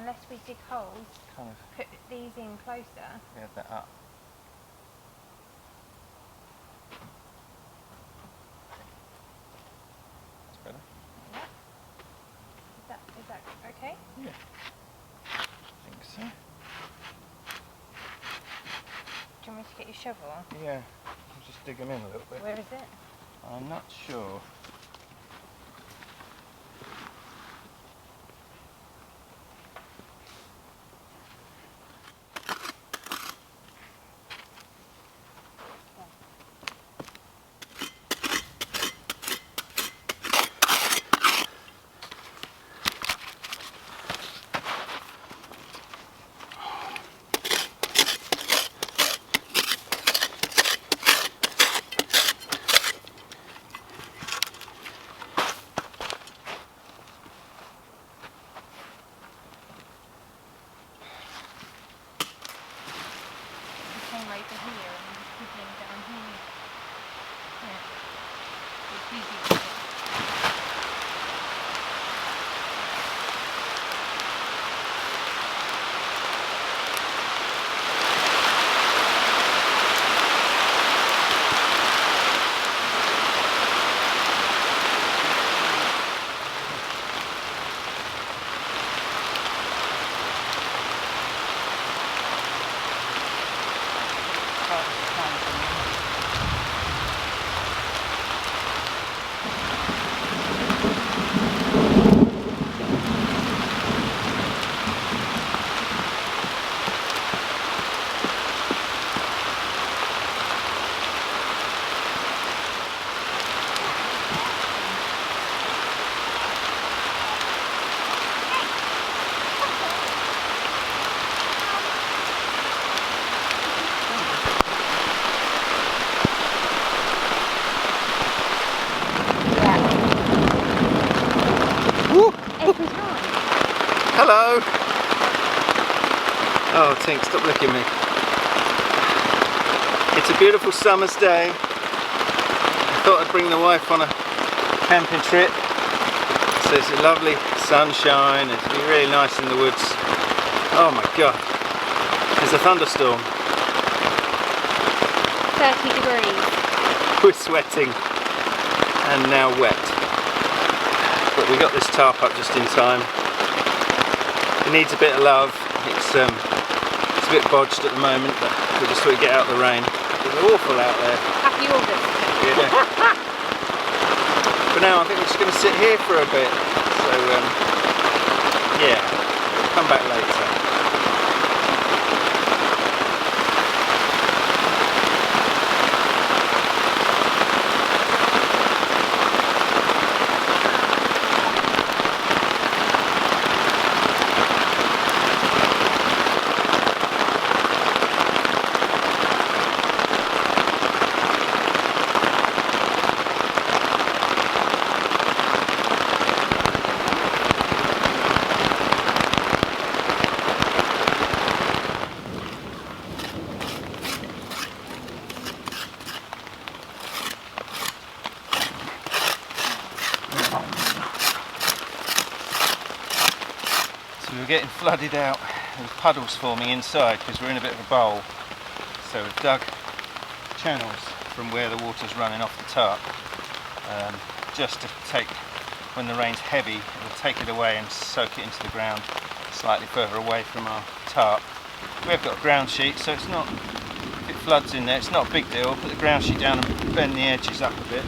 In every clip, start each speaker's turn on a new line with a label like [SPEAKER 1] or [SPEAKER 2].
[SPEAKER 1] unless we dig holes,
[SPEAKER 2] kind of
[SPEAKER 1] put these in closer.
[SPEAKER 2] add that up. That's better.
[SPEAKER 1] Yeah. Is that okay?
[SPEAKER 2] Yeah. I think so.
[SPEAKER 1] Do you want me to get your shovel?
[SPEAKER 2] Yeah. I'll just dig them in a little bit.
[SPEAKER 1] Where is it?
[SPEAKER 2] I'm not sure.
[SPEAKER 1] Came over here and digging down here. Yeah. It's easy.
[SPEAKER 2] Hello! Oh, Tink, stop licking me. It's a beautiful summer's day. I thought I'd bring the wife on a camping trip. So it's a lovely sunshine, it's been really nice in the woods. Oh my god, there's a thunderstorm.
[SPEAKER 1] 30 degrees.
[SPEAKER 2] We're sweating and now wet. But we got this tarp up just in time. It needs a bit of love. It's a bit bodged at the moment, but we just thought we'd get out the rain. It's awful out there.
[SPEAKER 1] Happy August.
[SPEAKER 2] Yeah. For now, I think we're just going to sit here for a bit. So, yeah, we'll come back later. So we're getting flooded out, there's puddles forming inside because we're in a bit of a bowl. So we've dug channels from where the water's running off the tarp, just to take, when the rain's heavy, it'll take it away and soak it into the ground slightly further away from our tarp. We've got a ground sheet, so it's not, if it floods in there, it's not a big deal. Put the ground sheet down and bend the edges up a bit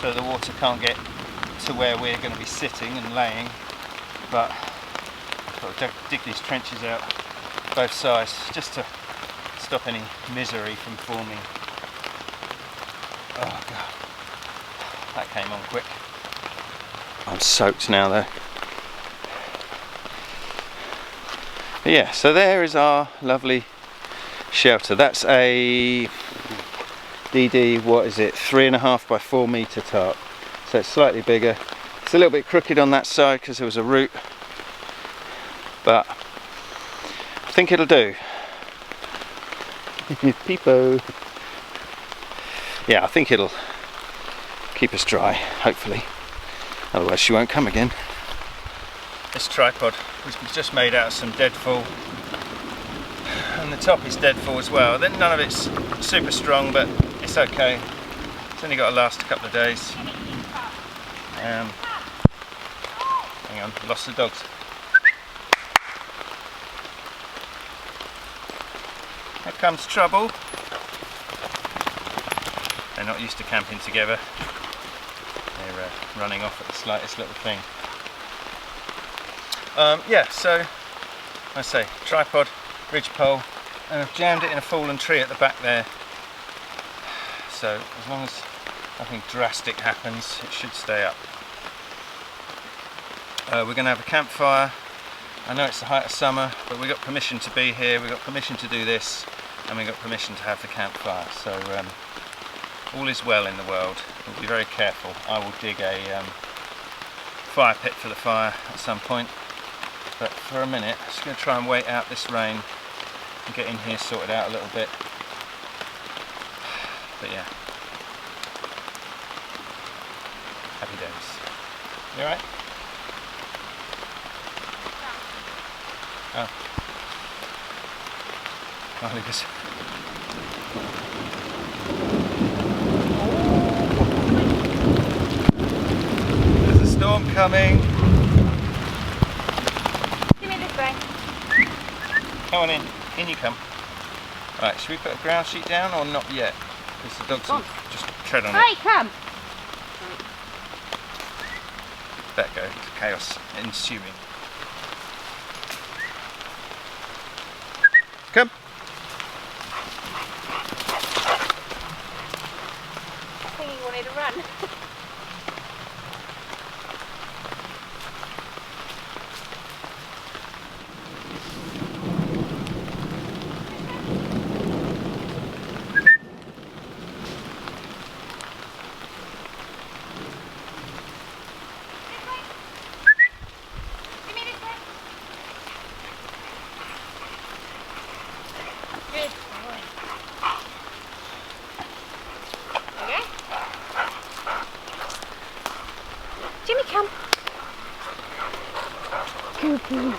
[SPEAKER 2] so the water can't get to where we're going to be sitting and laying. But I've got to dig these trenches out both sides just to stop any misery from forming. Oh god, that came on quick. I'm soaked now though. But yeah, so there is our lovely shelter. That's a DD, what is it, 3.5 by 4 metre tarp. So it's slightly bigger. It's a little bit crooked on that side because there was a root, but I think it'll do. Peepo. Yeah, I think it'll keep us dry, hopefully. Otherwise she won't come again. This tripod was just made out of some deadfall, and the top is deadfall as well. Then none of it's super strong, but it's okay. It's only got to last a couple of days. Hang on, lost the dogs. Here comes trouble. They're not used to camping together. They're running off at the slightest little thing. Yeah, so I say tripod, ridgepole, and I've jammed it in a fallen tree at the back there. So as long as nothing drastic happens, it should stay up. We're going to have a campfire. I know it's the height of summer, but we got permission to be here, we got permission to do this, and we got permission to have the campfire. So all is well in the world. We'll be very careful. I will dig a fire pit for the fire at some point. But for a minute, I'm just going to try and wait out this rain and get in here sorted out a little bit. But yeah. Happy days. You alright? Oh. Oh, Lucas. There's a storm coming.
[SPEAKER 1] Give me this way.
[SPEAKER 2] Come on in. In you come. Right, should we put a ground sheet down or not yet? Because the dogs will just tread on
[SPEAKER 1] Hey,
[SPEAKER 2] it.
[SPEAKER 1] come!
[SPEAKER 2] There go. Chaos ensuing. Come.
[SPEAKER 1] I think he wanted to run. Good boy. Okay. Jimmy, come. Good boy.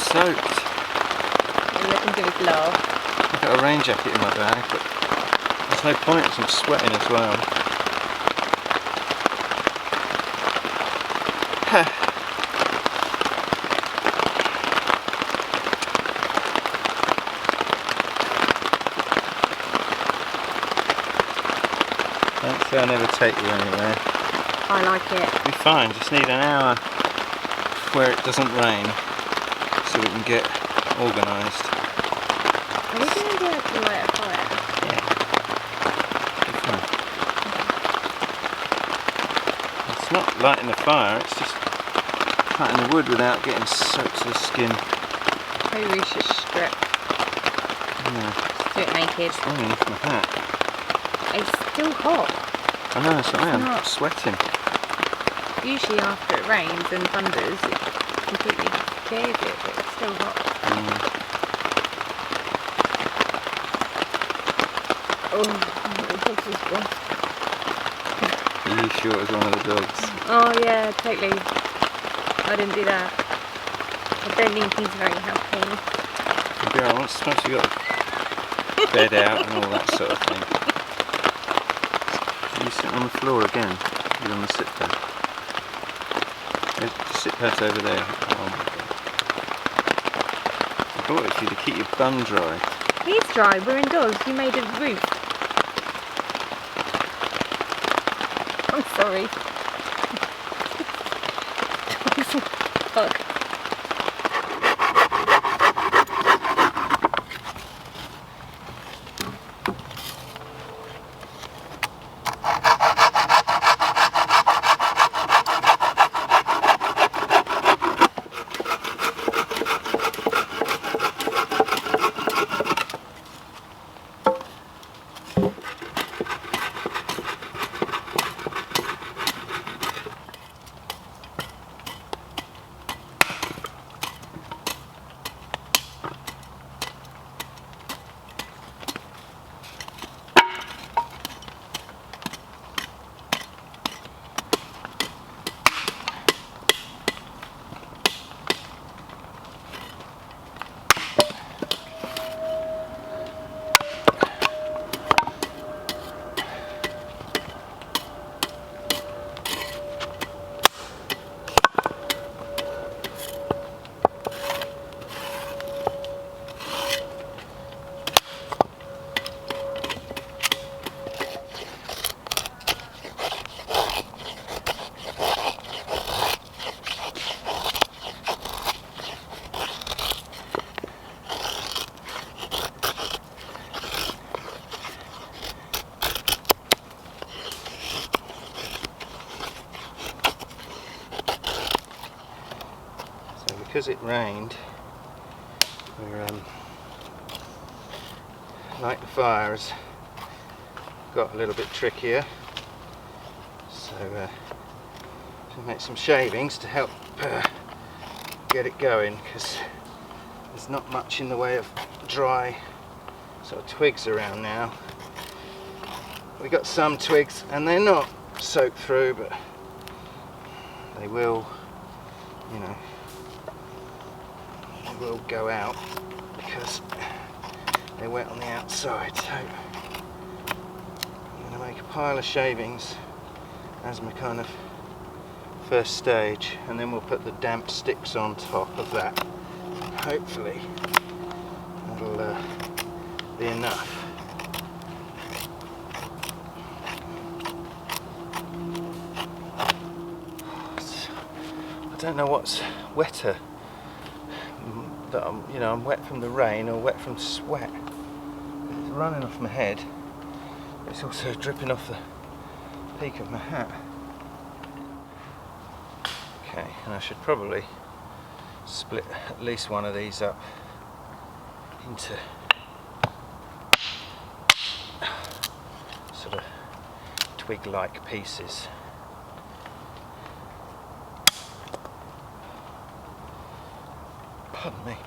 [SPEAKER 2] Soaked.
[SPEAKER 1] You're looking to be low.
[SPEAKER 2] I've got a rain jacket in my bag, but there's no point because I'm sweating as well. Don't say I'll never take you anywhere.
[SPEAKER 1] I like it.
[SPEAKER 2] It'll be fine, just need an hour where it doesn't rain so we can get organised.
[SPEAKER 1] Are we going to be able to light a fire?
[SPEAKER 2] Yeah. Be fine. It's not lighting the fire, it's just cutting the wood without getting soaked to the skin.
[SPEAKER 1] Maybe we should strip.
[SPEAKER 2] Yeah.
[SPEAKER 1] do it naked.
[SPEAKER 2] It's running off my hat.
[SPEAKER 1] It's still hot.
[SPEAKER 2] I know, that's what I am.
[SPEAKER 1] not.
[SPEAKER 2] Sweating.
[SPEAKER 1] Usually after it rains and thunders, it completely clears it, but it's still hot. Oh, the dog was gone.
[SPEAKER 2] Are you sure it was one of the dogs?
[SPEAKER 1] Oh yeah, totally. I didn't do that. I don't think he's very happy.
[SPEAKER 2] Girl, once you got bed out and all that sort of thing. Are you sitting on the floor again? You're on the sit pad. The sit pad's over there. Oh my god. I thought it was for you to keep your bum dry.
[SPEAKER 1] He's dry, we're indoors. You made a roof. I'm sorry. Fuck.
[SPEAKER 2] Because it rained, we're like the fire has got a little bit trickier, so to make some shavings to help get it going, because there's not much in the way of dry sort of twigs around now. We got some twigs and they're not soaked through, but they will, you know, will go out because they're wet on the outside. So I'm going to make a pile of shavings as my kind of first stage, and then we'll put the damp sticks on top of that. Hopefully that'll be enough. I don't know what's wetter, that I'm wet from the rain or wet from sweat. It's running off my head, but it's also dripping off the peak of my hat. Okay, and I should probably split at least one of these up into sort of twig-like pieces. Pardon me.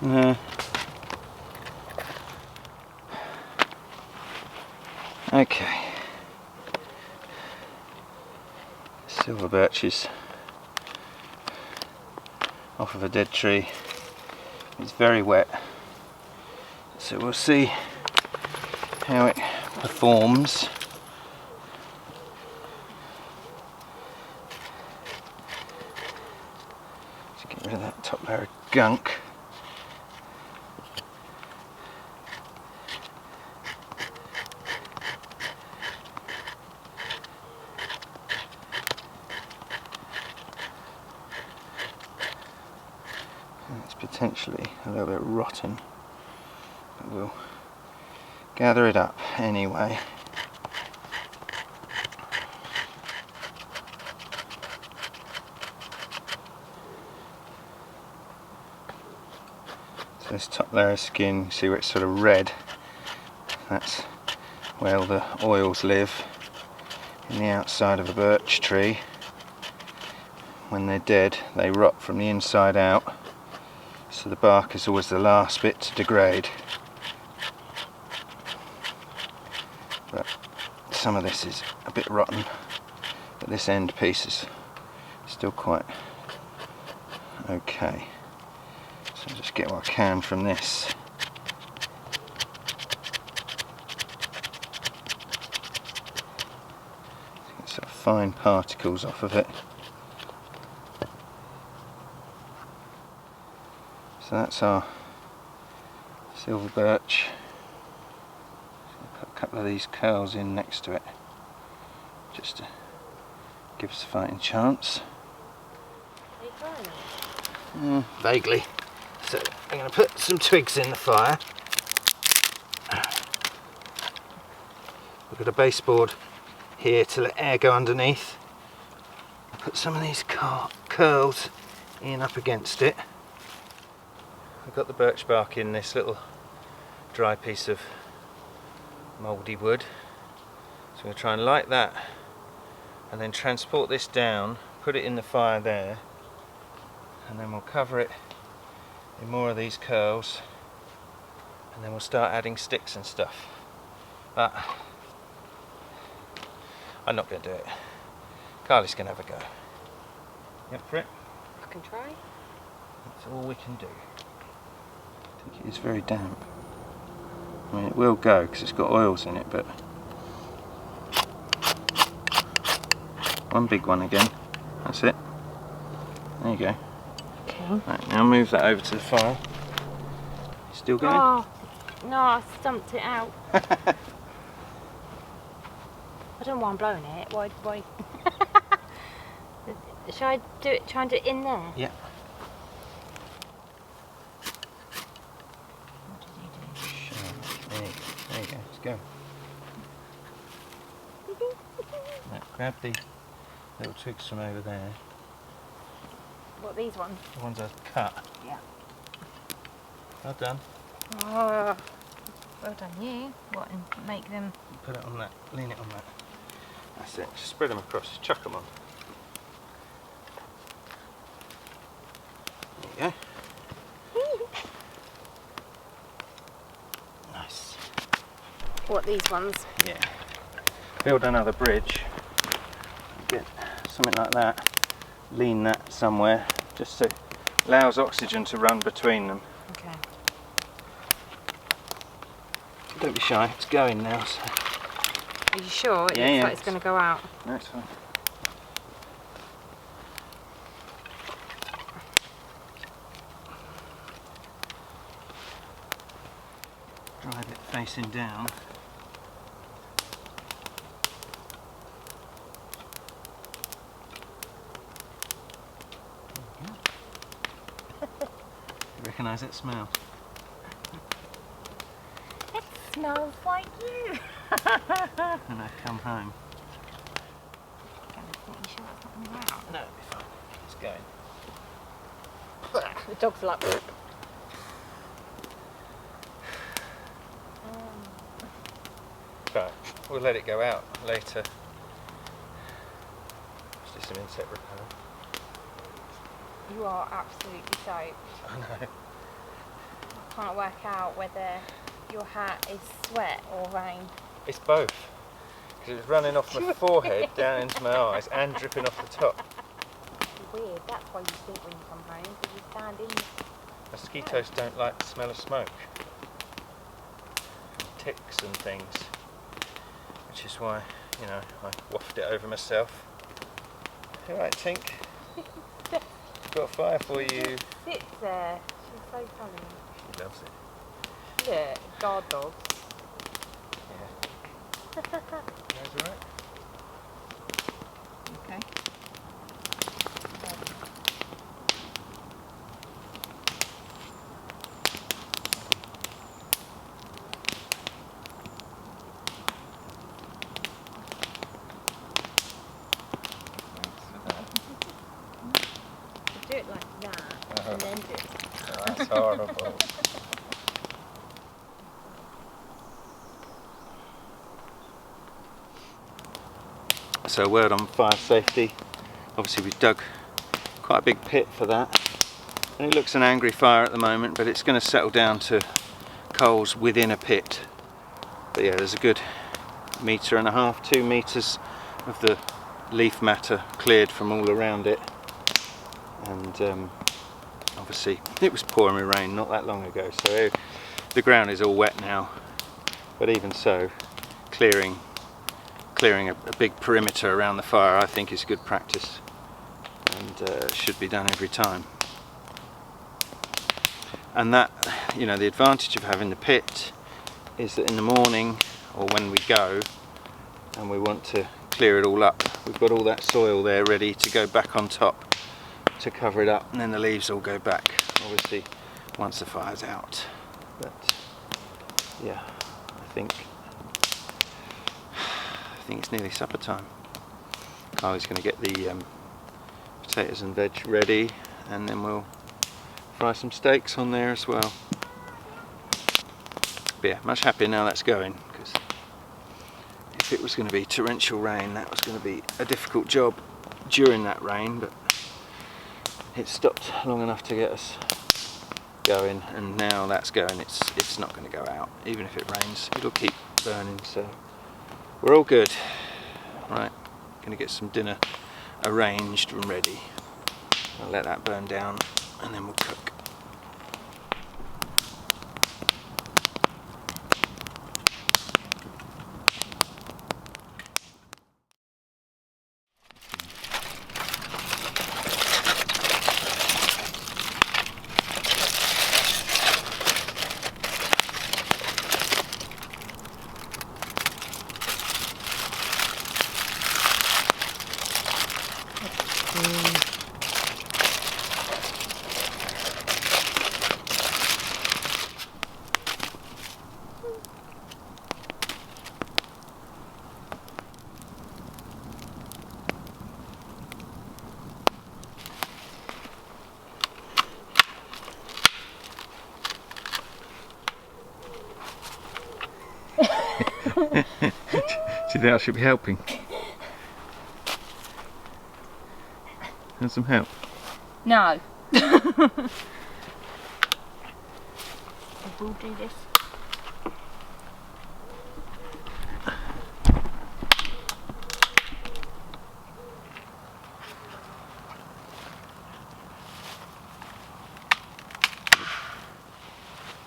[SPEAKER 2] No. Okay. Silver birches off of a dead tree. It's very wet, so we'll see how it performs. Just get rid of that top layer of gunk. potentially a little bit rotten, but we'll gather it up anyway. So this top layer of skin, you see where it's sort of red, that's where all the oils live, in the outside of a birch tree. When they're dead, they rot from the inside out, so the bark is always the last bit to degrade. But some of this is a bit rotten, but this end piece is still quite okay. So I'll just get what I can from this. Get sort of fine particles off of it. So that's our silver birch. Put a couple of these curls in next to it, just to give us a fighting chance.
[SPEAKER 1] Are you trying it?
[SPEAKER 2] Vaguely. So I'm going to put some twigs in the fire. We've got a baseboard here to let air go underneath. Put some of these curls in up against it. I've got the birch bark in this little dry piece of mouldy wood. So I'm going to try and light that and then transport this down, put it in the fire there, and then we'll cover it in more of these curls, and then we'll start adding sticks and stuff. But I'm not going to do it. Carly's going to have a go. You up for it?
[SPEAKER 1] I can try.
[SPEAKER 2] That's all we can do. I think it is very damp. I mean, it will go because it's got oils in it, but one big one again. That's it. There you go.
[SPEAKER 1] Okay.
[SPEAKER 2] Right, now move that over to the fire. Still going?
[SPEAKER 1] Oh, no, I stumped it out. I don't want blowing it. Why? Should I do it? Try and do it in there?
[SPEAKER 2] Yeah. There you go, let's go. Now, grab the little twigs from over there.
[SPEAKER 1] What, these ones?
[SPEAKER 2] The ones I've cut.
[SPEAKER 1] Yeah.
[SPEAKER 2] Well done.
[SPEAKER 1] Oh, well done you. What, and make them...
[SPEAKER 2] Put it on that, lean it on that. That's it, just spread them across, just chuck them on. There you go. Nice.
[SPEAKER 1] What, these ones?
[SPEAKER 2] Yeah. Build another bridge. Get something like that. Lean that somewhere, just so it allows oxygen to run between them.
[SPEAKER 1] Okay.
[SPEAKER 2] Don't be shy, it's going now. So.
[SPEAKER 1] Are you sure? It
[SPEAKER 2] Yeah,
[SPEAKER 1] looks
[SPEAKER 2] yeah.
[SPEAKER 1] like it's going to go out.
[SPEAKER 2] No, it's fine. Drive it facing down. Recognise that smell?
[SPEAKER 1] It smells like you.
[SPEAKER 2] When I come home.
[SPEAKER 1] Are you sure that's not going to go out?
[SPEAKER 2] No, it'll be fine. It's going.
[SPEAKER 1] The dogs are like...
[SPEAKER 2] Right, we'll let it go out later. Let's do some insect repellent.
[SPEAKER 1] You are absolutely soaked.
[SPEAKER 2] I know.
[SPEAKER 1] I can't work out whether your hat is sweat or rain.
[SPEAKER 2] It's both. Because it's running off my forehead down into my eyes and dripping off the top.
[SPEAKER 1] Weird, that's why you stink when you come home, because you stand in.
[SPEAKER 2] Mosquitoes don't like the smell of smoke. Ticks and things. Which is why, you know, I waft it over myself. You alright, Tink? Got a fire for you.
[SPEAKER 1] Sits there. She's so funny.
[SPEAKER 2] She loves it.
[SPEAKER 1] Look, guard dogs.
[SPEAKER 2] Yeah. That's alright.
[SPEAKER 1] Okay.
[SPEAKER 2] horrible. So a word on fire safety. Obviously we've dug quite a big pit for that. And it looks an angry fire at the moment, but it's going to settle down to coals within a pit. But yeah, there's a good 1.5 meters, 2 meters of the leaf matter cleared from all around it. And obviously it was pouring with rain not that long ago, so the ground is all wet now. But even so, clearing a big perimeter around the fire I think is good practice, and should be done every time. And that, you know, the advantage of having the pit is that in the morning, or when we go and we want to clear it all up, we've got all that soil there ready to go back on top to cover it up, and then the leaves all go back, obviously, once the fire's out. But yeah, I think it's nearly supper time. Kylie's going to get the potatoes and veg ready, and then we'll fry some steaks on there as well. But yeah, much happier now that's going, because if it was going to be torrential rain, that was going to be a difficult job during that rain, but it stopped long enough to get us going, and now that's going, it's not going to go out. Even if it rains, it'll keep burning, so we're all good. Right, going to get some dinner arranged and ready. I'll let that burn down and then we'll cook. Do you think I should be helping? Want some help?
[SPEAKER 1] No. I will do this.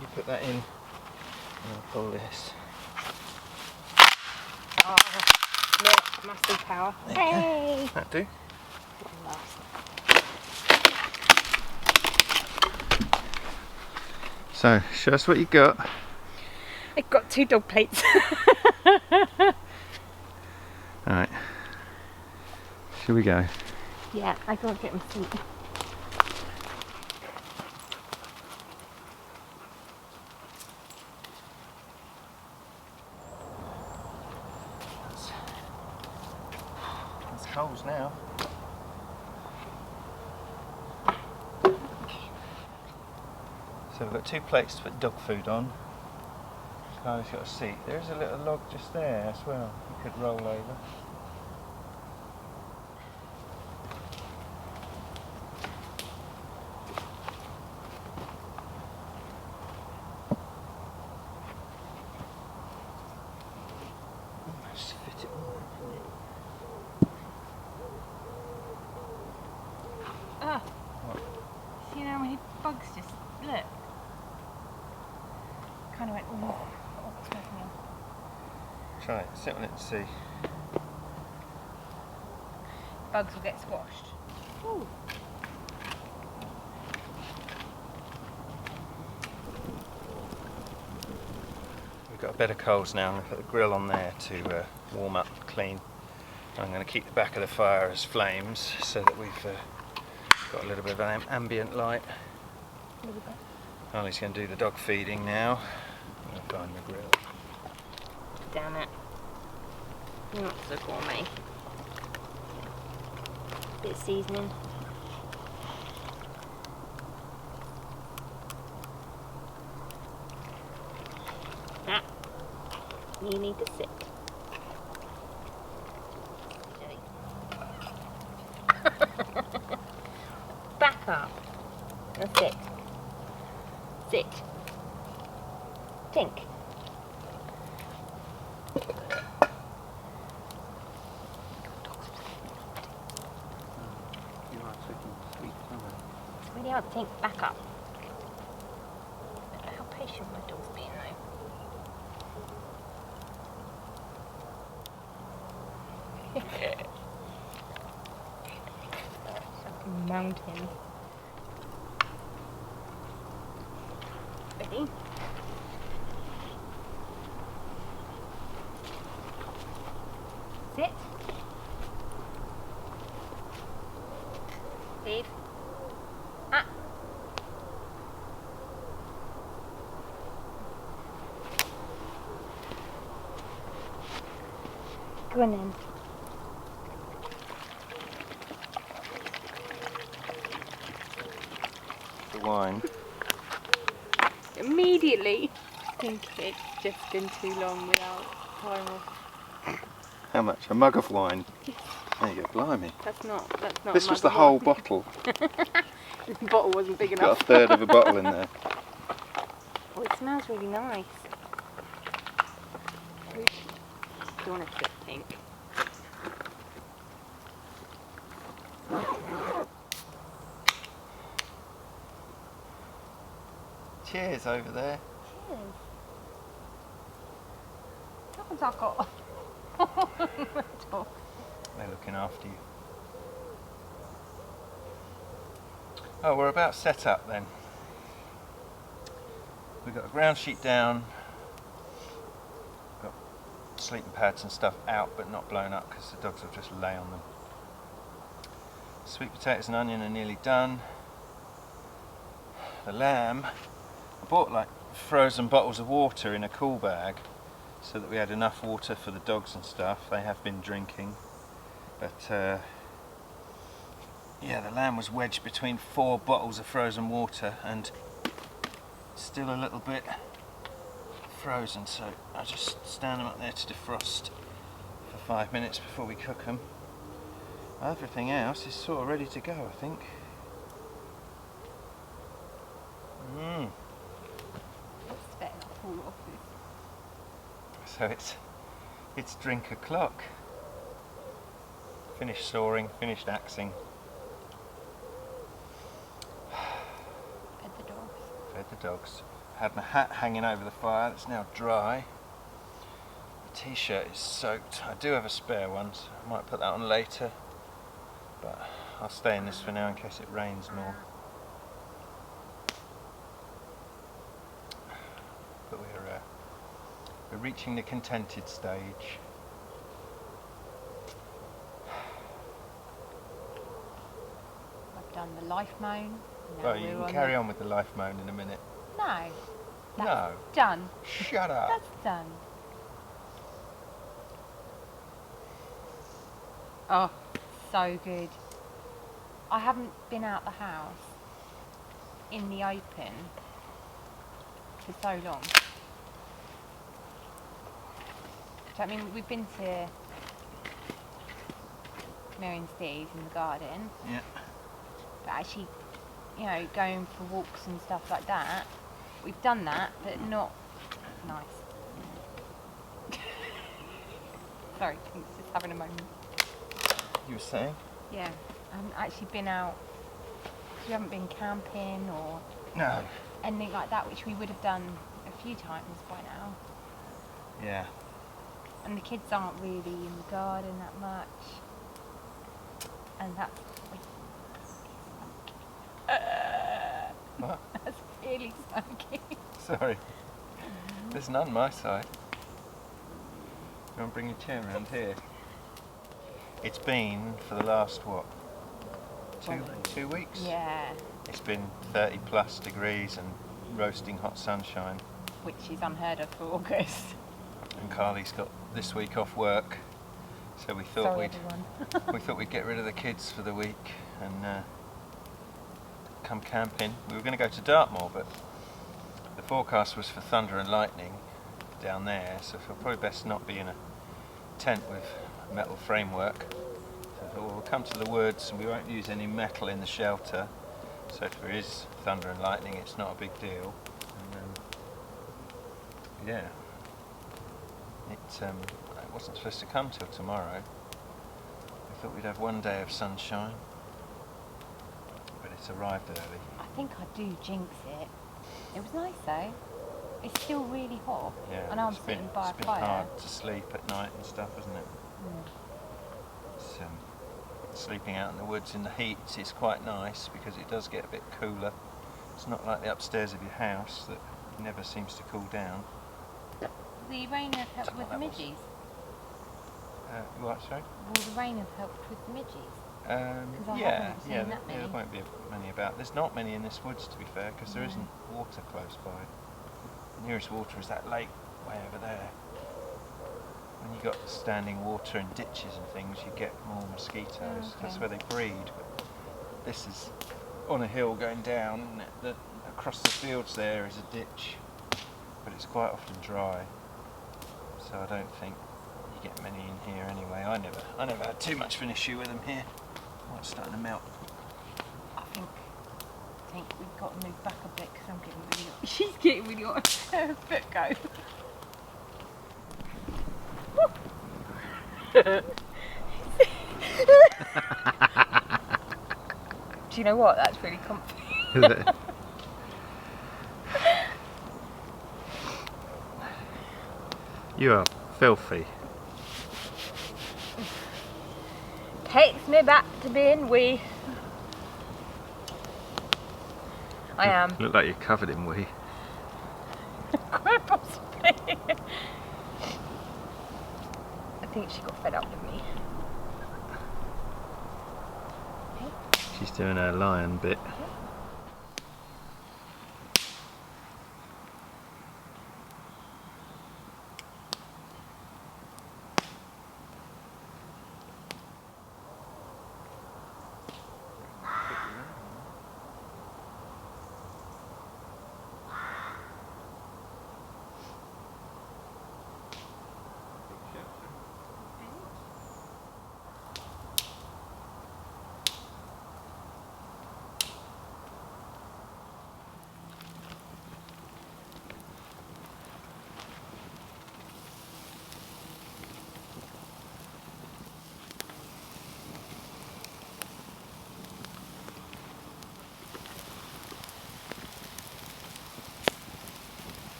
[SPEAKER 2] You put that in and I'll pull this.
[SPEAKER 1] Oh, look, massive power. Hey!
[SPEAKER 2] That do? So, show us what you got.
[SPEAKER 1] I've got 2 dog plates.
[SPEAKER 2] Alright. Shall we go?
[SPEAKER 1] Yeah, I can't get my feet.
[SPEAKER 2] That's coals now. So we've got 2 plates to put dog food on. Kylie's got a seat. There's a little log just there as well. You could roll over. Almost fit it all in.
[SPEAKER 1] Ah,
[SPEAKER 2] What?
[SPEAKER 1] see how many bugs just look. Kind of went, oh, it's making me.
[SPEAKER 2] Try it, sit on it and see.
[SPEAKER 1] Bugs will get squashed. Ooh.
[SPEAKER 2] We've got a bed of coals now. I'm going to put the grill on there to warm up, clean. I'm going to keep the back of the fire as flames so that we've got a little bit of an ambient light.
[SPEAKER 1] A little bit.
[SPEAKER 2] Kylie's going to do the dog feeding now. I'm going to find the grill.
[SPEAKER 1] Damn it. You're not so gourmet. Bit of seasoning. You need to sit. Back up. Now sit. Sit. Tink.
[SPEAKER 2] You are taking sweet time.
[SPEAKER 1] It's really hard to think. Back up. How patient my dog's being though. Fucking mountain. Ready? Sit. Lead. Ah. Go on then.
[SPEAKER 2] The wine.
[SPEAKER 1] Immediately. I think it's just been too long without time off.
[SPEAKER 2] How much? A mug of wine? There you go, blimey.
[SPEAKER 1] That's not
[SPEAKER 2] This
[SPEAKER 1] a
[SPEAKER 2] was
[SPEAKER 1] mug
[SPEAKER 2] the
[SPEAKER 1] of
[SPEAKER 2] whole
[SPEAKER 1] wine.
[SPEAKER 2] bottle.
[SPEAKER 1] The bottle wasn't big
[SPEAKER 2] Got
[SPEAKER 1] enough.
[SPEAKER 2] a third of a bottle in there.
[SPEAKER 1] Oh, it smells really nice. Do you want to sit, Pink?
[SPEAKER 2] Cheers over there.
[SPEAKER 1] Cheers. Someone's got
[SPEAKER 2] They're looking after you. Oh, we're about set up then. We've got a ground sheet down, got sleeping pads and stuff out but not blown up because the dogs will just lay on them. Sweet potatoes and onion are nearly done. The lamb, I bought like frozen bottles of water in a cool bag so that we had enough water for the dogs and stuff. They have been drinking, but yeah, the lamb was wedged between 4 bottles of frozen water and still a little bit frozen, so I just stand them up there to defrost for 5 minutes before we cook them. Everything else is sort of ready to go, I think.
[SPEAKER 1] It's better not fall off this.
[SPEAKER 2] So it's drink o'clock. Finished sawing, finished axing.
[SPEAKER 1] Fed the dogs.
[SPEAKER 2] Fed the dogs. Had my hat hanging over the fire that's now dry. The t-shirt is soaked. I do have a spare one, so I might put that on later. But I'll stay in this for now in case it rains more. But we're reaching the contented stage.
[SPEAKER 1] I've done the life moan.
[SPEAKER 2] Well, you can carry on with the life moan in a minute.
[SPEAKER 1] No.
[SPEAKER 2] No.
[SPEAKER 1] That's done.
[SPEAKER 2] Shut up.
[SPEAKER 1] That's done. Oh, so good. I haven't been out the house in the open for so long. So, I mean, we've been to Mary and Steve's in the garden.
[SPEAKER 2] Yeah.
[SPEAKER 1] But actually, you know, going for walks and stuff like that, we've done that, but not nice. Sorry, Pink's just having a moment.
[SPEAKER 2] You were saying?
[SPEAKER 1] Yeah, I haven't actually been out. We haven't been camping or
[SPEAKER 2] No.
[SPEAKER 1] anything like that, which we would have done a few times by now.
[SPEAKER 2] Yeah.
[SPEAKER 1] And the kids aren't really in the garden that much. And that's
[SPEAKER 2] What?
[SPEAKER 1] that's really smoky.
[SPEAKER 2] Sorry. There's none my side. You want to bring your chair around here? It's been for the last, what, two weeks?
[SPEAKER 1] Yeah,
[SPEAKER 2] It's been 30 plus degrees and roasting hot sunshine.
[SPEAKER 1] which is unheard of for August.
[SPEAKER 2] And Carly's got this week off work, so we thought
[SPEAKER 1] Sorry, everyone.
[SPEAKER 2] we thought we'd get rid of the kids for the week and come camping. We were going to go to Dartmoor, but the forecast was for thunder and lightning, down there, so it'll probably best not be in a tent with metal framework. So I thought, well, we'll come to the woods and we won't use any metal in the shelter, so if there is thunder and lightning it's not a big deal. And yeah, it wasn't supposed to come till tomorrow. We thought we'd have one day of sunshine, but it's arrived early.
[SPEAKER 1] I think I do jinx it. It was nice though. It's still really hot.
[SPEAKER 2] Yeah,
[SPEAKER 1] I know I'm
[SPEAKER 2] it's been,
[SPEAKER 1] sitting by a
[SPEAKER 2] it's been
[SPEAKER 1] fire.
[SPEAKER 2] hard to sleep at night and stuff, isn't it? It's, sleeping out in the woods in the heat is quite nice because it does get a bit cooler. It's not like the upstairs of your house that never seems to cool down.
[SPEAKER 1] The rain have helped with the midgies.
[SPEAKER 2] What, sorry?
[SPEAKER 1] Will the rain have helped with the midgies? I
[SPEAKER 2] Yeah,
[SPEAKER 1] haven't seen
[SPEAKER 2] yeah,
[SPEAKER 1] that many.
[SPEAKER 2] there won't be many about. There's not many in this woods, to be fair, because there isn't water close by. The nearest water is that lake way over there. When you got standing water and ditches and things, you get more mosquitoes.
[SPEAKER 1] Oh, okay.
[SPEAKER 2] That's where they breed. But this is on a hill going down, and across the fields there is a ditch, but it's quite often dry. So I don't think you get many in here anyway. I never had too much of an issue with them here. Oh, it's starting to melt.
[SPEAKER 1] I think we've got to move back a bit because I'm getting really hot. She's getting really hot. Her foot go. Do you know what? That's really comfy.
[SPEAKER 2] Is it? You are filthy.
[SPEAKER 1] Takes me back to being wee. I am.
[SPEAKER 2] Look like you're covered in wee.
[SPEAKER 1] Quite possibly. I think she got fed up with me.
[SPEAKER 2] She's doing her lion bit.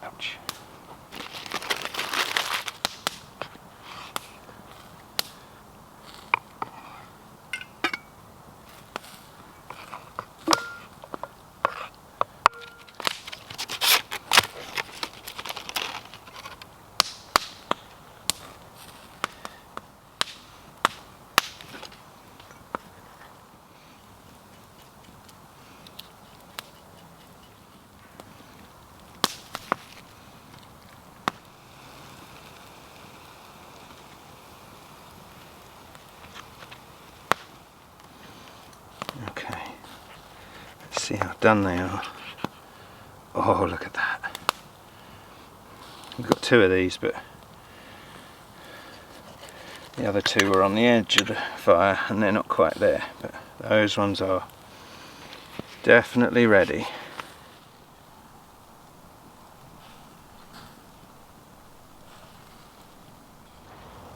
[SPEAKER 2] Ouch. Okay, let's see how done they are. Oh, look at that. We've got two of these, but the other two were on the edge of the fire and they're not quite there, but those ones are definitely ready.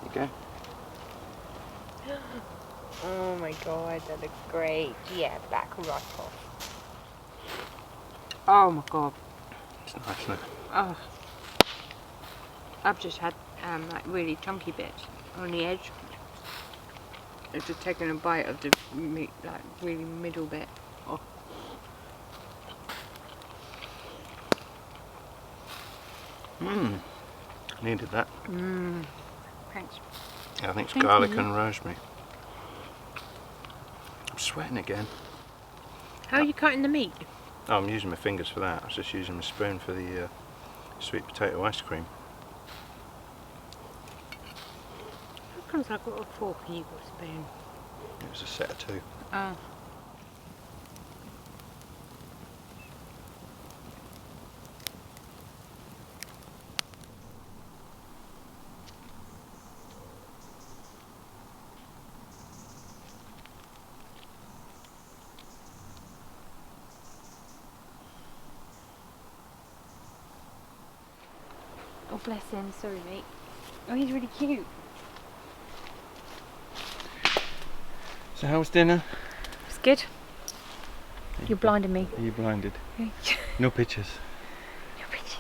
[SPEAKER 2] There you go.
[SPEAKER 1] Oh my god, that looks great. Yeah, back right off. Oh my god.
[SPEAKER 2] It's nice, look.
[SPEAKER 1] Oh. I've just had like really chunky bits on the edge. I've just taken a bite of the meat, like really middle bit. Oh.
[SPEAKER 2] Mmm. Needed that.
[SPEAKER 1] Thanks.
[SPEAKER 2] Yeah, I think it's
[SPEAKER 1] Thank
[SPEAKER 2] garlic
[SPEAKER 1] you.
[SPEAKER 2] and rosemary. I'm sweating again.
[SPEAKER 1] How are you cutting the meat?
[SPEAKER 2] Oh, I'm using my fingers for that. I was just using my spoon for the sweet potato ice cream.
[SPEAKER 1] How comes I've got a fork and you've got a spoon?
[SPEAKER 2] It was a set of two.
[SPEAKER 1] Oh. Oh, bless him. Sorry, mate. Oh, he's really cute.
[SPEAKER 2] So how was dinner?
[SPEAKER 1] It's good. You're blinding me.
[SPEAKER 2] Are you blinded? No pictures.
[SPEAKER 1] Your picture.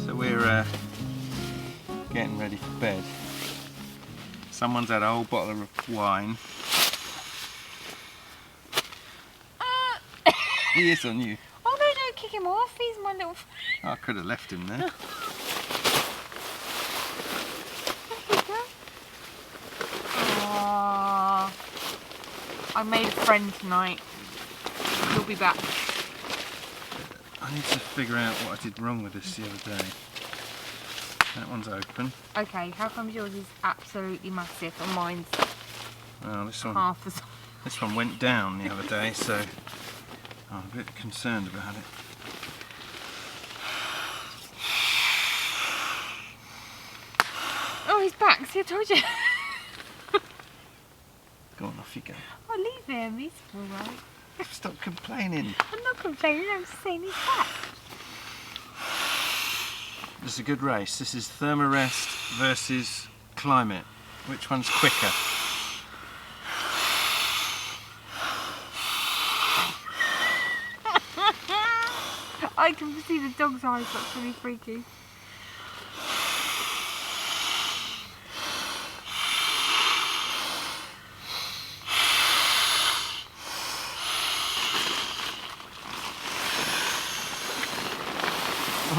[SPEAKER 2] So we're getting ready for bed. Someone's had a whole bottle of wine. He is on you.
[SPEAKER 1] Oh, no, don't kick him off. He's my little...
[SPEAKER 2] I could have left him there.
[SPEAKER 1] Aww. I made a friend tonight. He'll be back.
[SPEAKER 2] I need to figure out what I did wrong with this the other day. That one's open.
[SPEAKER 1] Okay, how come yours is absolutely massive and mine's
[SPEAKER 2] Well,
[SPEAKER 1] half the size?
[SPEAKER 2] this one went down the other day, so I'm a bit concerned about it.
[SPEAKER 1] Oh, he's back. See, I told you.
[SPEAKER 2] Go on, off you go.
[SPEAKER 1] I'll leave him. He's alright.
[SPEAKER 2] Stop complaining.
[SPEAKER 1] I'm not complaining. I'm just saying he's back.
[SPEAKER 2] This is a good race. This is Thermarest versus Climate. Which one's quicker?
[SPEAKER 1] I can see the dog's eyes. That's really freaky.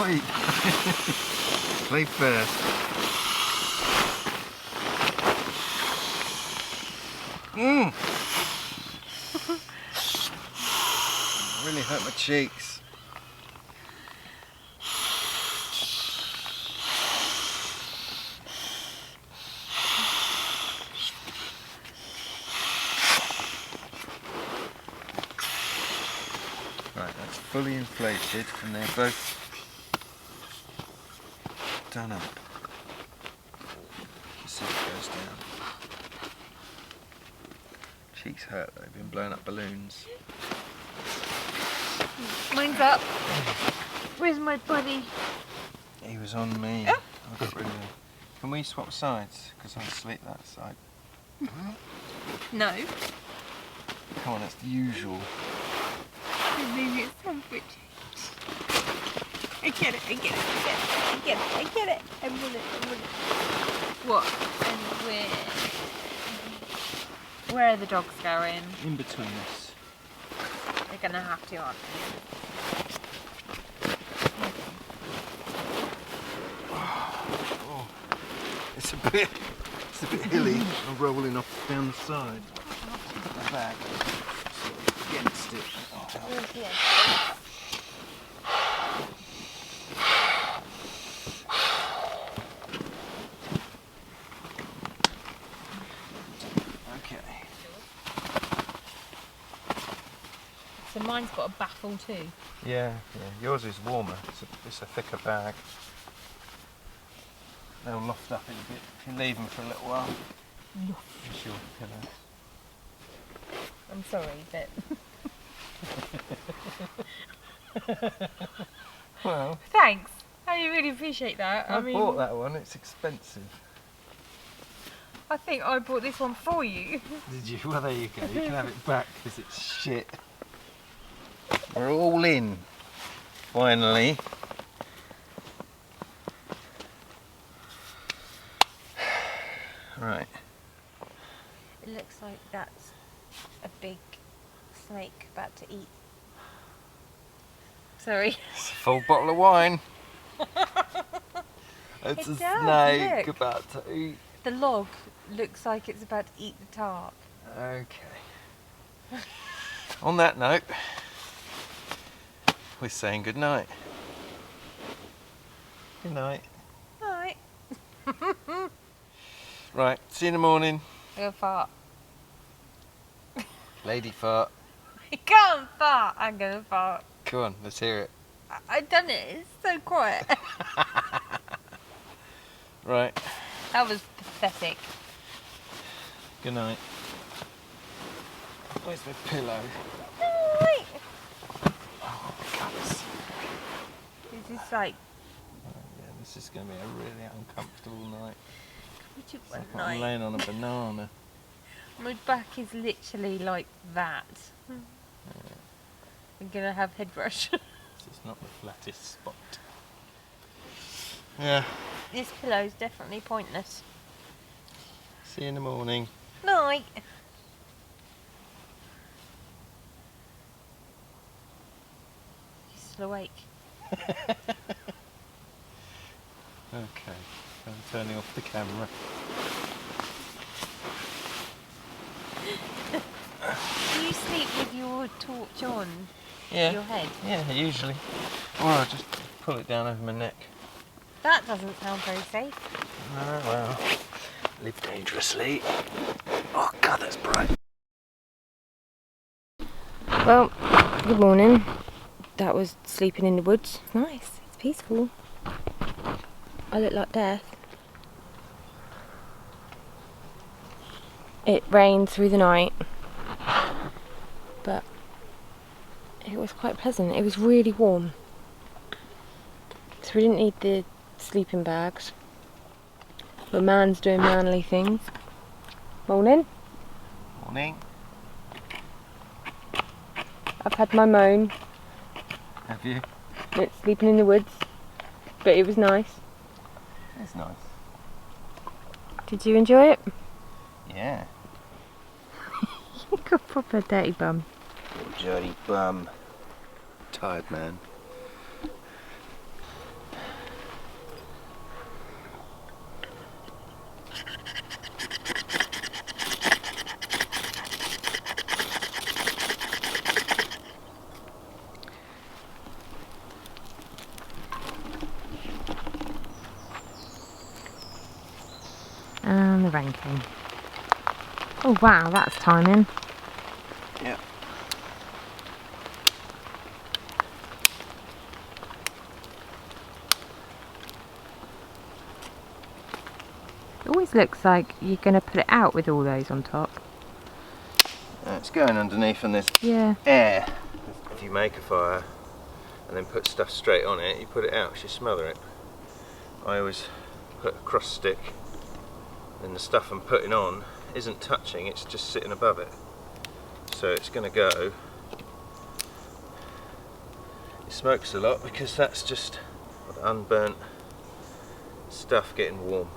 [SPEAKER 2] Wait. Play first. Really hurt my cheeks. Right, that's fully inflated and they're both done up. Let's see if it goes down. Cheeks hurt though, they've been blowing up balloons.
[SPEAKER 1] Mine's up. Where's my buddy?
[SPEAKER 2] He was on me.
[SPEAKER 1] Oh.
[SPEAKER 2] I got rid of him. Can we swap sides? Because I sleep that side.
[SPEAKER 1] No.
[SPEAKER 2] Come on, that's the usual.
[SPEAKER 1] Maybe it's time for a change. I get it, I get it, I get it, I get it. I'm with it, I'm with it. What? And where are the dogs going?
[SPEAKER 2] In between us.
[SPEAKER 1] They're gonna have to, aren't they?
[SPEAKER 2] Oh, it's a bit hilly. I'm rolling off down the side. My back against it. Oh. Okay.
[SPEAKER 1] So mine's got a baffle too.
[SPEAKER 2] Yeah, yours is warmer. It's a thicker bag. They'll loft up in a bit if you leave them for a little while. It's your pillow.
[SPEAKER 1] I'm sorry, but
[SPEAKER 2] Well,
[SPEAKER 1] thanks. I really appreciate that.
[SPEAKER 2] I bought that one. It's expensive.
[SPEAKER 1] I think I bought this one for you.
[SPEAKER 2] Did you? Well, there you go. You can have it back because it's shit. We're all in. Finally. Right.
[SPEAKER 1] It looks like that's a big snake about to eat. Sorry.
[SPEAKER 2] It's a full bottle of wine. It's
[SPEAKER 1] It
[SPEAKER 2] a
[SPEAKER 1] does,
[SPEAKER 2] snake
[SPEAKER 1] look.
[SPEAKER 2] about to eat.
[SPEAKER 1] The log looks like it's about to eat the tarp.
[SPEAKER 2] Okay. On that note, we're saying good night. Good night.
[SPEAKER 1] Alright.
[SPEAKER 2] Right, see you in the morning.
[SPEAKER 1] I'm gonna fart.
[SPEAKER 2] Lady fart.
[SPEAKER 1] I can't fart. I'm gonna fart.
[SPEAKER 2] Come on, let's hear it.
[SPEAKER 1] I done it. It's so quiet.
[SPEAKER 2] Right,
[SPEAKER 1] That was pathetic.
[SPEAKER 2] good night. Where's my pillow?
[SPEAKER 1] Alright.
[SPEAKER 2] Oh, guts.
[SPEAKER 1] This is like
[SPEAKER 2] Yeah, this is going to be a really uncomfortable night.
[SPEAKER 1] what you
[SPEAKER 2] It's like
[SPEAKER 1] want,
[SPEAKER 2] I'm laying on a banana.
[SPEAKER 1] My back is literally like that. I'm gonna have head rush.
[SPEAKER 2] This is not the flattest spot. Yeah,
[SPEAKER 1] This pillow's definitely pointless.
[SPEAKER 2] see you in the morning.
[SPEAKER 1] Night. He's still awake.
[SPEAKER 2] Okay, I'm turning off the camera.
[SPEAKER 1] Do you sleep with your torch on
[SPEAKER 2] Yeah,
[SPEAKER 1] your head?
[SPEAKER 2] yeah, usually. Or I just pull it down over my neck.
[SPEAKER 1] That doesn't sound very safe.
[SPEAKER 2] Oh, well, live dangerously. Oh God, that's bright.
[SPEAKER 1] Well, good morning. That was sleeping in the woods. It's nice. It's peaceful. I look like death. It rained through the night, but it was quite pleasant. It was really warm. So we didn't need the sleeping bags. But man's doing manly things. Morning.
[SPEAKER 2] Morning.
[SPEAKER 1] I've had my moan.
[SPEAKER 2] Have you?
[SPEAKER 1] It's sleeping in the woods. But it was nice.
[SPEAKER 2] It's nice.
[SPEAKER 1] Did you enjoy it?
[SPEAKER 2] Yeah.
[SPEAKER 1] You're a proper dirty bum.
[SPEAKER 2] Dirty bum. Tired man.
[SPEAKER 1] And the rain came. Oh wow, that's timing.
[SPEAKER 2] Yeah.
[SPEAKER 1] It always looks like you're going to put it out with all those on top.
[SPEAKER 2] It's going underneath and there's
[SPEAKER 1] Yeah.
[SPEAKER 2] air. If you make a fire and then put stuff straight on it, you put it out, you smother it. I always put a cross stick and the stuff I'm putting on isn't touching, it's just sitting above it. So it's going to go. It smokes a lot because that's just unburnt stuff getting warm.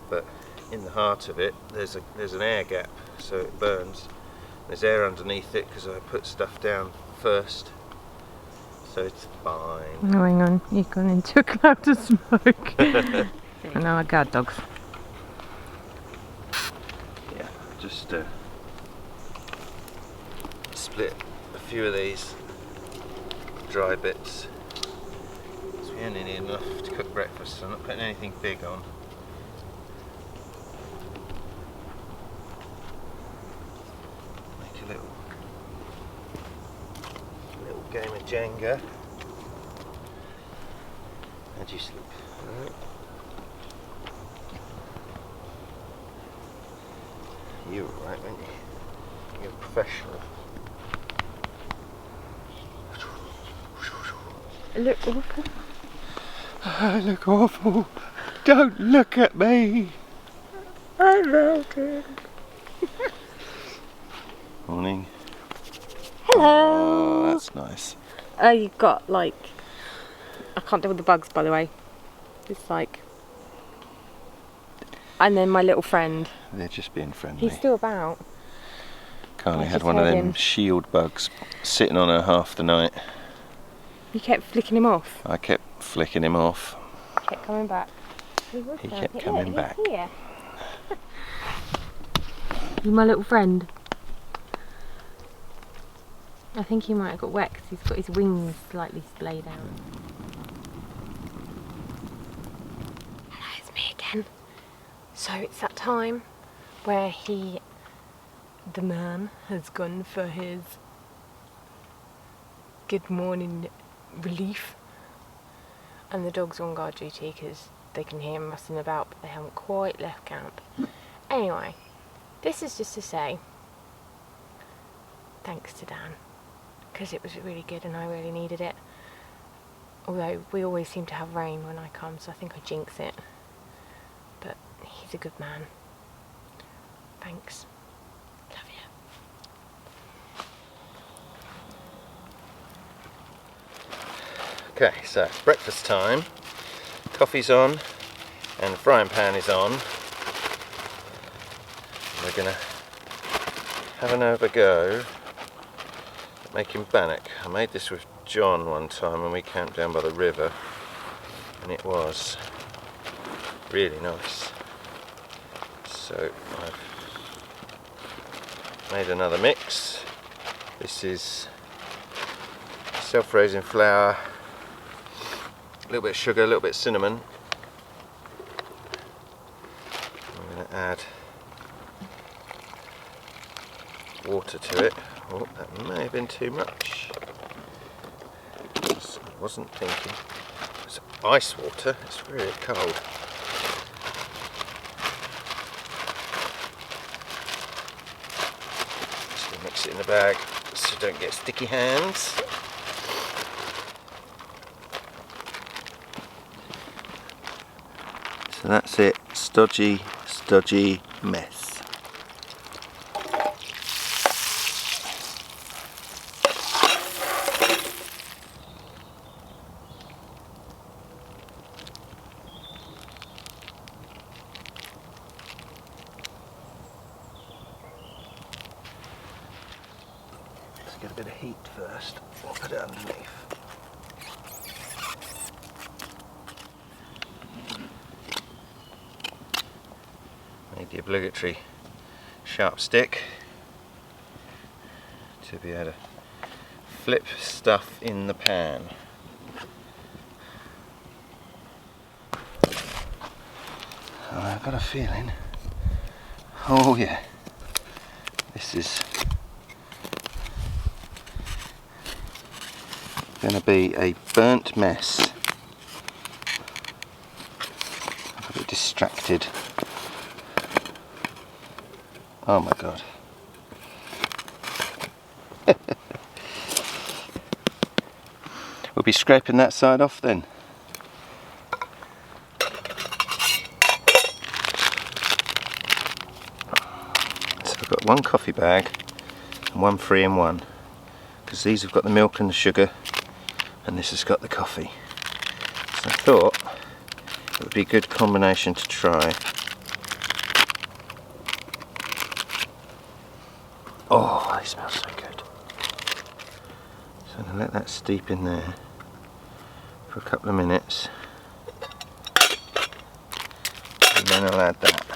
[SPEAKER 2] But in the heart of it, there's an air gap, so it burns. There's air underneath it because I put stuff down first, so it's fine.
[SPEAKER 1] Oh, hang on, you've gone into a cloud of smoke. And now I guard dogs.
[SPEAKER 2] Yeah, just split a few of these dry bits. So we only need enough to cook breakfast, so I'm not putting anything big on. Make a little game of Jenga. How'd you sleep? Alright. You were alright, weren't you? You're a professional.
[SPEAKER 1] Look awful.
[SPEAKER 2] I look awful. Don't look at me.
[SPEAKER 1] I'm melting.
[SPEAKER 2] Morning.
[SPEAKER 1] Hello.
[SPEAKER 2] Oh, that's nice.
[SPEAKER 1] You've got like, I can't deal with the bugs, by the way. It's like, and then my little friend.
[SPEAKER 2] They're just being friendly.
[SPEAKER 1] He's still about.
[SPEAKER 2] Carly
[SPEAKER 1] I
[SPEAKER 2] had
[SPEAKER 1] just
[SPEAKER 2] one of
[SPEAKER 1] heard
[SPEAKER 2] them
[SPEAKER 1] him.
[SPEAKER 2] shield bugs sitting on her half the night.
[SPEAKER 1] You kept flicking him off.
[SPEAKER 2] I kept flicking him off.
[SPEAKER 1] He kept coming back.
[SPEAKER 2] He kept coming back.
[SPEAKER 1] He's here. You're my little friend. I think he might have got wet because he's got his wings slightly splayed out. Hello, it's me again. So it's that time where the man, has gone for his good morning relief, and the dogs are on guard duty because they can hear him rustling about, but they haven't quite left camp. Anyway, this is just to say thanks to Dan, because it was really good and I really needed it. Although we always seem to have rain when I come, so I think I jinx it. But he's a good man. Thanks. Love you.
[SPEAKER 2] Okay, so breakfast time. Coffee's on and the frying pan is on. We're gonna have another go at making bannock. I made this with John one time when we camped down by the river, and it was really nice. So I've made another mix. This is self-raising flour, a little bit of sugar, a little bit of cinnamon. I'm going to add water to it. Oh, that may have been too much. I wasn't thinking. It's ice water, it's really cold. Just gonna mix it in the bag so you don't get sticky hands. So that's it, stodgy mess. Let's get a bit of heat first. We'll put it underneath. Need the obligatory sharp stick to be able to flip stuff in the pan. I've got a feeling, oh yeah, this is going to be a burnt mess. I'm a bit distracted. Oh my god. We'll be scraping that side off then. So I've got one coffee bag and one 3-in-1, because these have got the milk and the sugar and this has got the coffee. So I thought it would be a good combination to try. Oh, they smell so good. So I'm going to let that steep in there for a couple of minutes, and then I'll add that.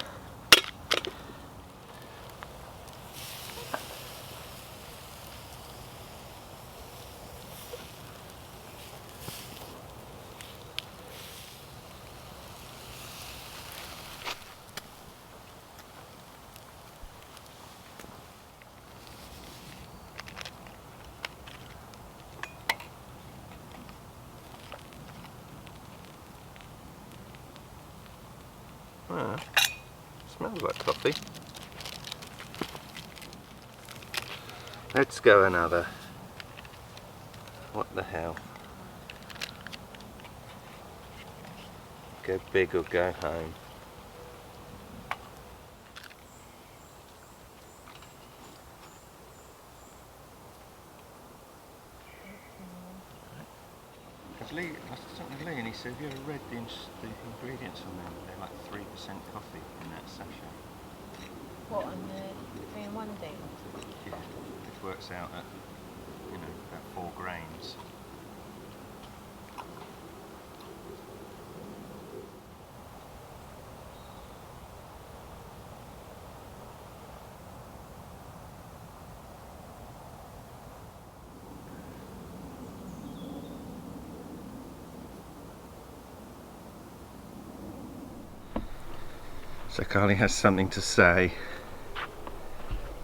[SPEAKER 2] Ah, smells like coffee. Let's go another. What the hell? Go big or go home. Lee, I was talking to Lee and he said, have you ever read the ingredients on them? They're like 3% coffee in that sachet.
[SPEAKER 1] What, on the 3-in-1 thing?
[SPEAKER 2] Yeah, which works out at, you know, about 4 grains. So Carly has something to say.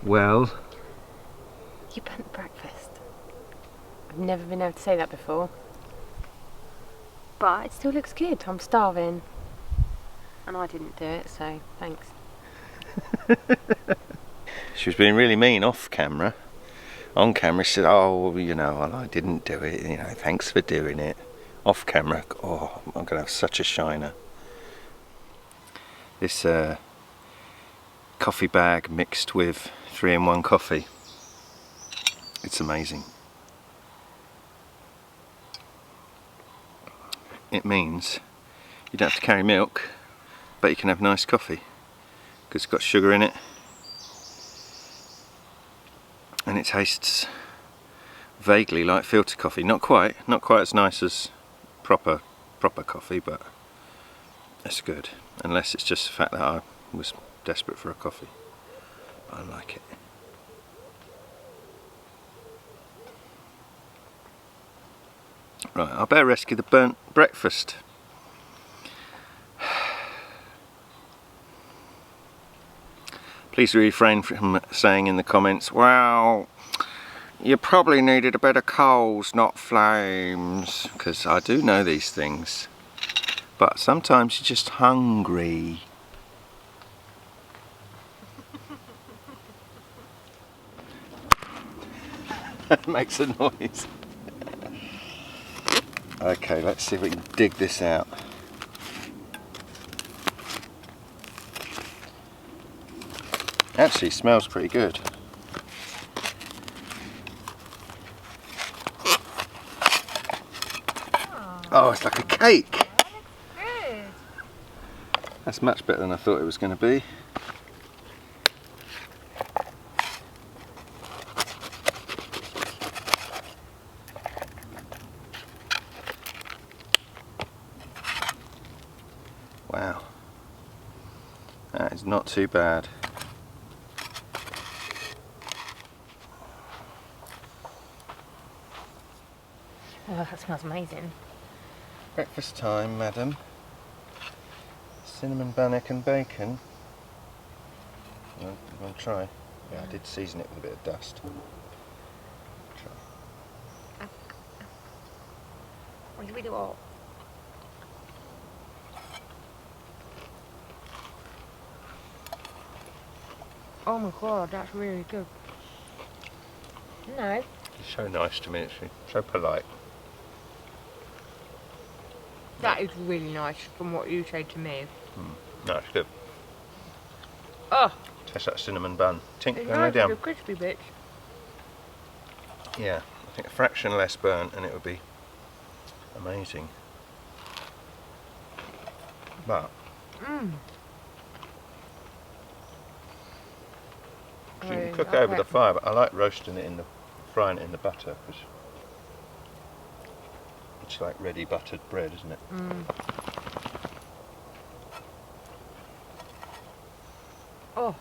[SPEAKER 2] Well,
[SPEAKER 1] You burnt breakfast. I've never been able to say that before. But it still looks good. I'm starving. And I didn't do it, so thanks.
[SPEAKER 2] she was being really mean off camera. On camera she said, oh, well, you know, well, I didn't do it, you know, thanks for doing it. Off camera, oh, I'm going to have such a shiner. This coffee bag mixed with 3-in-1 coffee. It's amazing. It means you don't have to carry milk, but you can have nice coffee because it's got sugar in it and it tastes vaguely like filter coffee. Not quite as nice as proper coffee, but it's good. Unless it's just the fact that I was desperate for a coffee. But I like it. Right, I better rescue the burnt breakfast. Please refrain from saying in the comments, well, you probably needed a bit of coals, not flames, because I do know these things. But sometimes you're just hungry. That makes a noise. Okay, let's see if we can dig this out. Actually, smells pretty good. Oh, it's like a cake.
[SPEAKER 1] Good.
[SPEAKER 2] That's much better than I thought it was going to be. Wow. That is not too bad.
[SPEAKER 1] Oh, that smells amazing.
[SPEAKER 2] Breakfast time, madam. Cinnamon bun, egg and bacon. You want to try? Yeah, I did season it with a bit of dust. Try.
[SPEAKER 1] What do we do all? Oh my god, that's really good. No.
[SPEAKER 2] She's so nice to me, isn't she? So polite.
[SPEAKER 1] That is really nice from what you said to me.
[SPEAKER 2] No, it's good.
[SPEAKER 1] Oh,
[SPEAKER 2] Tastes like cinnamon bun. Tink,
[SPEAKER 1] it's
[SPEAKER 2] go
[SPEAKER 1] nice
[SPEAKER 2] down.
[SPEAKER 1] with the crispy bits.
[SPEAKER 2] Yeah, I think a fraction less burnt and it would be amazing. But you can cook it over the fire, but I like roasting it frying it in the butter because it's like ready buttered bread, isn't it?
[SPEAKER 1] Oh.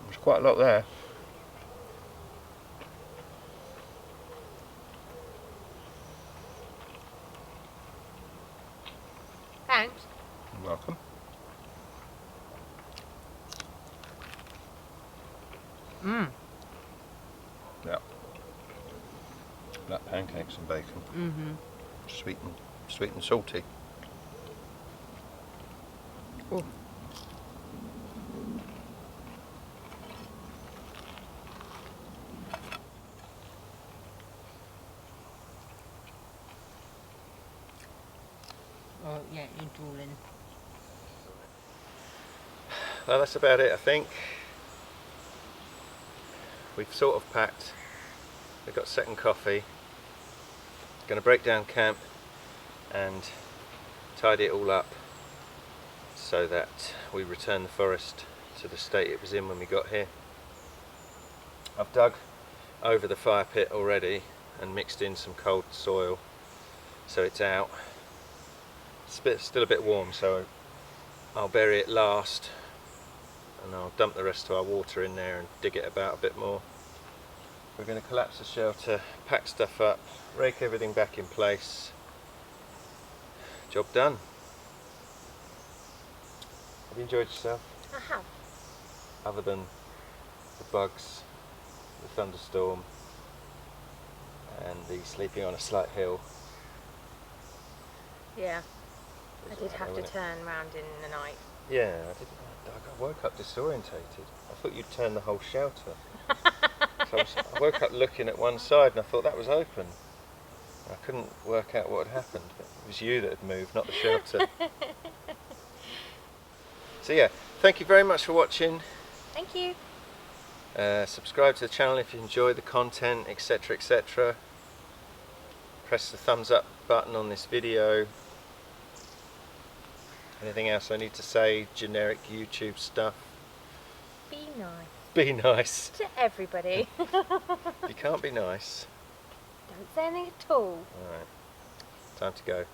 [SPEAKER 2] There's quite a lot there.
[SPEAKER 1] Thanks.
[SPEAKER 2] You're welcome. Yeah. Black pancakes and bacon. Sweetened. sweet and salty.
[SPEAKER 1] Ooh. Oh yeah, you're drooling.
[SPEAKER 2] Well, that's about it, I think. We've sort of packed. We've got second coffee. Going to break down camp and tidy it all up so that we return the forest to the state it was in when we got here. I've dug over the fire pit already and mixed in some cold soil so it's out. It's still a bit warm, so I'll bury it last and I'll dump the rest of our water in there and dig it about a bit more. We're going to collapse the shelter, pack stuff up, rake everything back in place. Job done. Have you enjoyed yourself?
[SPEAKER 1] I have.
[SPEAKER 2] Other than the bugs, the thunderstorm and the sleeping on a slight hill.
[SPEAKER 1] Yeah, I
[SPEAKER 2] It's
[SPEAKER 1] did
[SPEAKER 2] alright
[SPEAKER 1] have
[SPEAKER 2] though,
[SPEAKER 1] to
[SPEAKER 2] wasn't it?
[SPEAKER 1] turn round in the night.
[SPEAKER 2] Yeah, I woke up disorientated. I thought you'd turn the whole shelter. So I woke up looking at one side and I thought that was open. I couldn't work out what had happened, but it was you that had moved, not the shelter. So yeah, thank you very much for watching.
[SPEAKER 1] Thank you.
[SPEAKER 2] Subscribe to the channel if you enjoy the content, etc, etc. Press the thumbs up button on this video. Anything else I need to say? Generic YouTube stuff.
[SPEAKER 1] Be nice
[SPEAKER 2] Be nice.
[SPEAKER 1] to everybody.
[SPEAKER 2] You can't be nice.
[SPEAKER 1] Don't say anything at all.
[SPEAKER 2] Alright, time to go.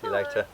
[SPEAKER 2] See you later.